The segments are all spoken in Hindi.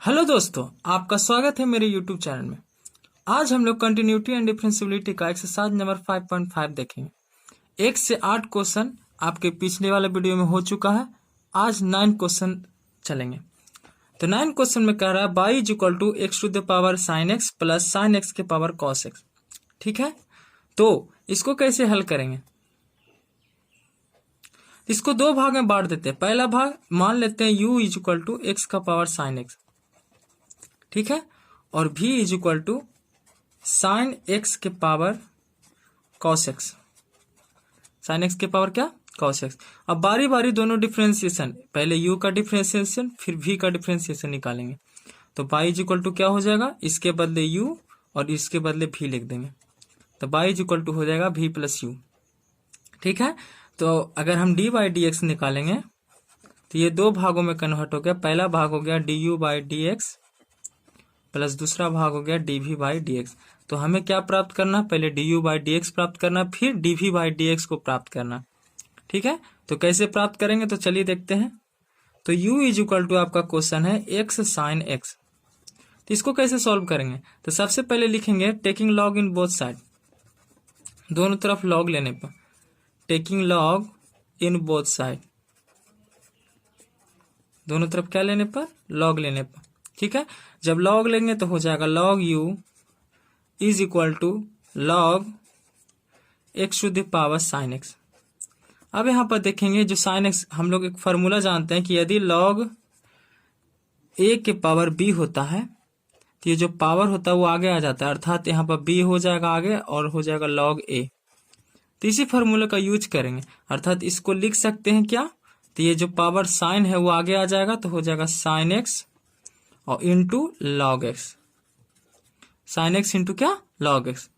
हेलो दोस्तों, आपका स्वागत है मेरे YouTube चैनल में। आज हम लोग कंटिन्यूटी एंड डिफरेंशियबिलिटी का एक्सरसाइज नंबर 5.5 देखेंगे। 1 से 8 क्वेश्चन आपके पिछले वाले वीडियो में हो चुका है। आज 9 क्वेश्चन चलेंगे। तो 9 क्वेश्चन में कह रहा है y is equal to x to the power sine x plus sine x के पावर कॉस एक्स। ठीक है, तो इसको कैसे हल करेंगे? इसको दो भाग में बांट देते हैं। पहला भाग मान लेते हैं u is equal to x का पावर साइन एक्स, ठीक है, और v is equal to sine x के power cos x. Sine x के पावर क्या? Cos x. अब बारी बारी दोनों डिफरेंशिएशन, पहले u का डिफरेंशिएशन फिर v का डिफरेंशिएशन निकालेंगे। तो y इज इक्वल टू क्या हो जाएगा? इसके बदले u और इसके बदले v लिख देंगे। तो y इज इक्वल टू हो जाएगा v प्लस u। ठीक है, तो अगर हम dy dx निकालेंगे तो ये दो भागों में कन्वर्ट हो गया। पहला भाग हो गया du बाई dx प्लस दूसरा भाग हो गया dv बाई dx। तो हमें क्या प्राप्त करना? पहले du बाई dx प्राप्त करना, फिर dv बाई dx को प्राप्त करना। ठीक है, तो कैसे प्राप्त करेंगे? तो चलिए देखते हैं। तो u इज इक्वल टू आपका क्वेश्चन है x साइन x। तो इसको कैसे सॉल्व करेंगे? तो सबसे पहले लिखेंगे taking log in both side, दोनों तरफ लॉग लेने पर, taking log in both side, दोनों तरफ क्या लेने पर? लॉग लेने पर। ठीक है, जब लॉग लेंगे तो हो जाएगा log u is equal to log x to the power sine x. अब यहां पर देखेंगे जो साइन एक्स, हम लोग एक फॉर्मूला जानते हैं कि यदि लॉग a के पावर b होता है तो ये जो पावर होता है वो आगे आ जाता है, अर्थात यहाँ पर b हो जाएगा आगे और हो जाएगा लॉग a। तो इसी फॉर्मूले का यूज करेंगे, अर्थात इसको लिख सकते हैं क्या? तो ये जो पावर साइन है वो आगे आ जाएगा, तो हो जाएगा साइन एक्स और into log x. Sine x into क्या? Log x.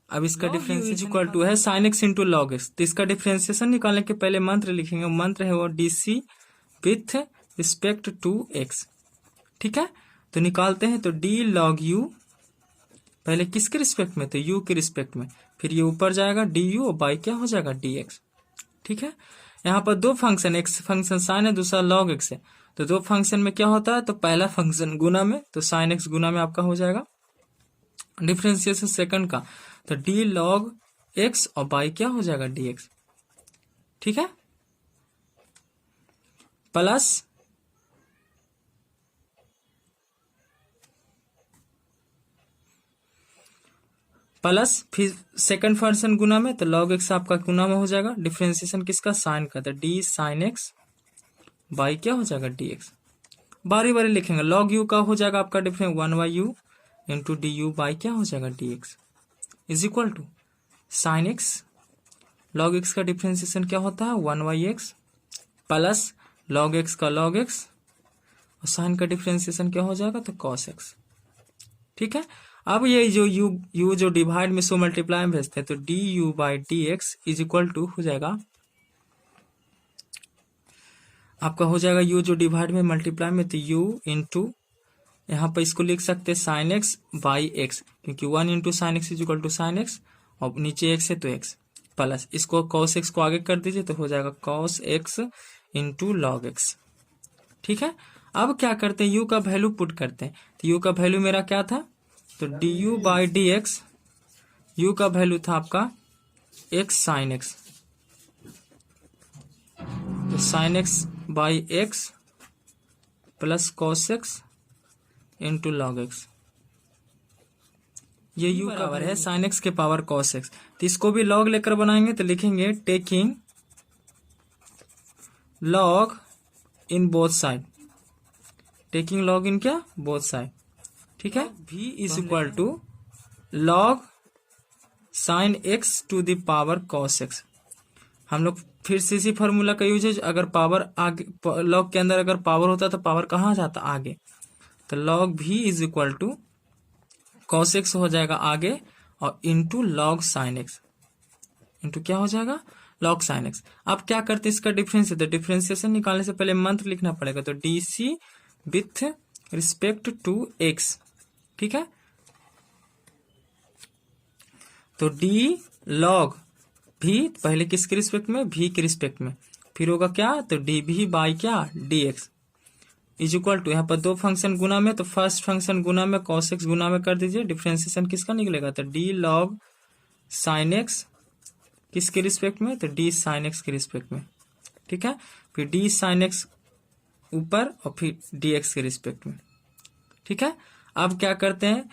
अब इसका डिफरेंशिएशन इक्वल टू है sine x into log x. तो इसका डिफरेंशिएशन निकालने के पहले मंत्र लिखेंगे, मंत्र है वो d c with respect to x. ठीक है, तो निकालते हैं। तो डी लॉग यू, पहले किसके रिस्पेक्ट में? तो यू के रिस्पेक्ट में, फिर ये ऊपर जाएगा डी यू और बाई क्या हो जाएगा? D x. ठीक है, यहाँ पर दो फंक्शन, एक फंक्शन साइन है, दूसरा लॉग एक्स है। तो दो फंक्शन में क्या होता है? तो पहला फंक्शन गुना में, तो साइन एक्स गुना में आपका हो जाएगा डिफरेंशिएशन सेकंड का, तो डी लॉग एक्स और बाई क्या हो जाएगा? D x. ठीक है, प्लस फिर सेकंड फंक्शन गुना में, तो लॉग एक्स आपका गुना में हो जाएगा। डिफरेंशिएशन किसका? साइन का, तो डी साइन एक्स बाई क्या हो जाएगा? D x. बारी बारी लिखेंगे। लॉग यू का हो जाएगा आपका difference 1 by u into d you by क्या हो जाएगा? D x is equal to sine x, log x का डिफरेंशिएशन क्या होता है? 1 by x plus log x का लॉग एक्स और साइन का डिफरेंशिएशन क्या हो जाएगा? तो कॉस एक्स। ठीक है, अब ये जो u जो डिवाइड में सो मल्टीप्लाई में भेजते हैं, तो D you by D x is equal to हो जाएगा आपका, हो जाएगा u जो डिवाइड में मल्टीप्लाई में, तो u इंटू यहाँ पर इसको लिख सकते हैं साइन एक्स बाई एक्स, क्योंकि 1 into sine x is equal to sine x और नीचे एक्स है तो एक्स, प्लस इसको कॉस एक्स को आगे कर दीजिए तो हो जाएगा cos x into log x. ठीक है, अब क्या करते हैं? u का वैल्यू पुट करते हैं। तो u का वैल्यू मेरा क्या था? तो D you by D X, U का वैल्यू था आपका एक्स साइन एक्स, तो sine x by x plus cos x into log x. ये u बराबर है साइन एक्स के पावर कॉस एक्स। तो इसको भी लॉग लेकर बनाएंगे, तो लिखेंगे taking log in both side, taking log in क्या? Both side. ठीक है, v is equal to log sine x to the power cos x. हम लोग फिर से इसी फॉर्मूला का यूज है, अगर पावर आगे, लॉग के अंदर अगर पावर होता तो पावर कहाँ जाता? आगे। तो log v is equal to cos x हो जाएगा आगे और into log sine x, into क्या हो जाएगा? Log sine x. अब क्या करते हैं? इसका डिफरेंशिएशन, तो डिफरेंशिएशन निकालने से पहले मंत्र लिखना पड़ेगा, तो d c with respect to x. ठीक है, तो डी लॉग भी पहले किसके रिस्पेक्ट में? v के रिस्पेक्ट में, फिर होगा क्या? तो डी भी बाई क्या? D x is equal to, यहाँ पर दो फंक्शन गुना में, तो फर्स्ट फंक्शन गुना में cos x गुना में कर दीजिए, डिफ्रेंसिएशन किसका निकलेगा, तो d log sin x किसके रिस्पेक्ट में, तो d sin x के रिस्पेक्ट में, ठीक है। फिर d sin x ऊपर और फिर dx के रिस्पेक्ट में, ठीक है। अब क्या करते हैं,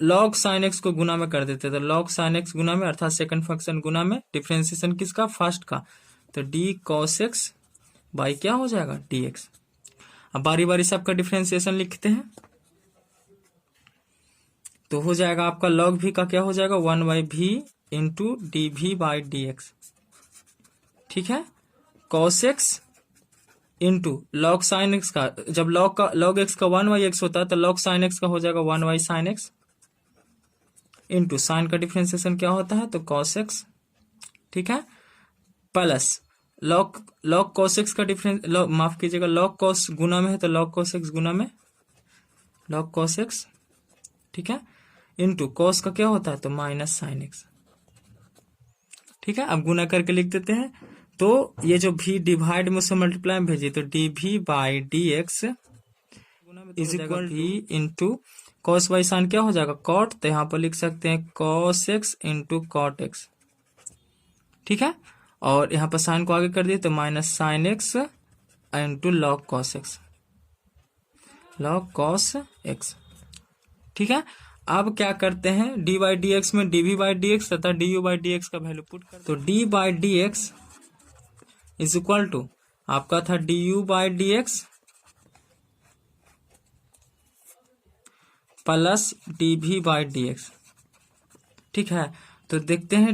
log sin x को गुना में कर देते हैं, तो log sin x गुना में अर्थात सेकंड फंक्शन गुना में, डिफ्रेंसिएशन किसका, फर्स्ट का, तो d cos x बाई क्या हो जाएगा, dx। अब बारी बारी सबका डिफ्रेंसिएशन लिखते हैं, तो हो जाएगा आपका log v का क्या हो जाएगा, 1/v into d v by D x, ठीक है। cos x into log sin x का, जब log x का 1/x होता है तो log sin x का हो जाएगा 1/sin x इंटू साइन का डिफ्रेंसिएशन क्या होता है, तो cos x, ठीक है, प्लस log cos x का डिफरेंस, माफ कीजिएगा, log cos गुना में है तो log cos x गुना में log cos x, ठीक है, इंटू cos का क्या होता है, तो माइनस sin x, ठीक है। अब गुना करके लिख देते हैं, तो ये जो v डिवाइड में से मल्टीप्लाई में भेजिए, तो dv by D x is equal v into cos by sine क्या हो जाएगा, cot, तो यहाँ पर लिख सकते हैं cos x into cot x, ठीक है। और यहाँ पर साइन को आगे कर दिए तो minus sine x into log cos x, log cos x, ठीक है। अब क्या करते हैं, d बाई डी एक्स में dv बाई डी एक्स तथा du बाई डी एक्स का वैल्यू पुट कर, तो d by D x is equal to आपका था du by D x plus dv by D x, ठीक है। तो देखते हैं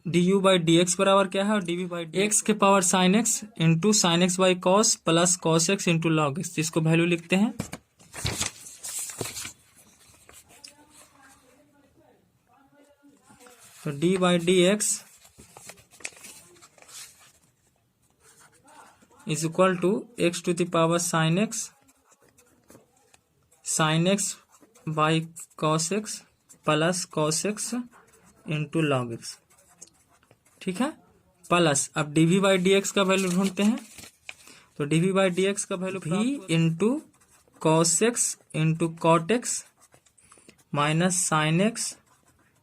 du बाई डी एक्स बराबर क्या है, और dv बाई एक्स के power sine x into sine x by cos plus cos x into log x, जिसको वैल्यू लिखते हैं, तो d by D x is equal to x to the power sine x by cos x plus cos x into log x, ठीक है, प्लस अब dv बाई डी एक्स का वैल्यू ढूंढते हैं, तो dv बाई डी एक्स का value v into cos x into cot x minus sine x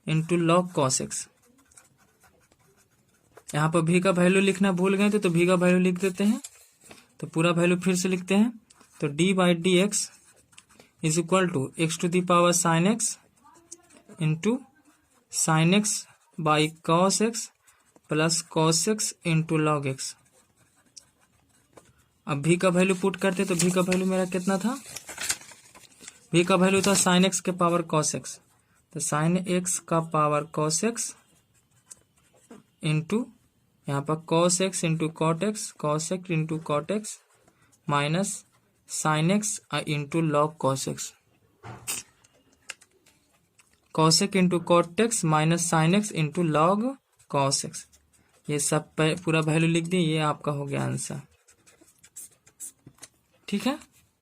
into log cos x. यहाँ पर v का वैल्यू लिखना भूल गए थे, तो v का वैल्यू लिख देते हैं, तो पूरा वैल्यू फिर से लिखते हैं, तो d by D x is equal to x to the power sine x into sine x by cos x plus cos x into log x. अब v का वैल्यू पुट करते, तो v का वैल्यू मेरा कितना था, v का वैल्यू था साइन एक्स के पावर कॉस एक्स, तो साइन एक्स का पावर कॉस एक्स इंटू यहाँ पर cos x into cot x, cos x into cot x minus sine x into log cos x, cos x into cot x minus sine x into log cos x. ये सब पूरा वैल्यू लिख दिए, ये आपका हो गया आंसर, ठीक है।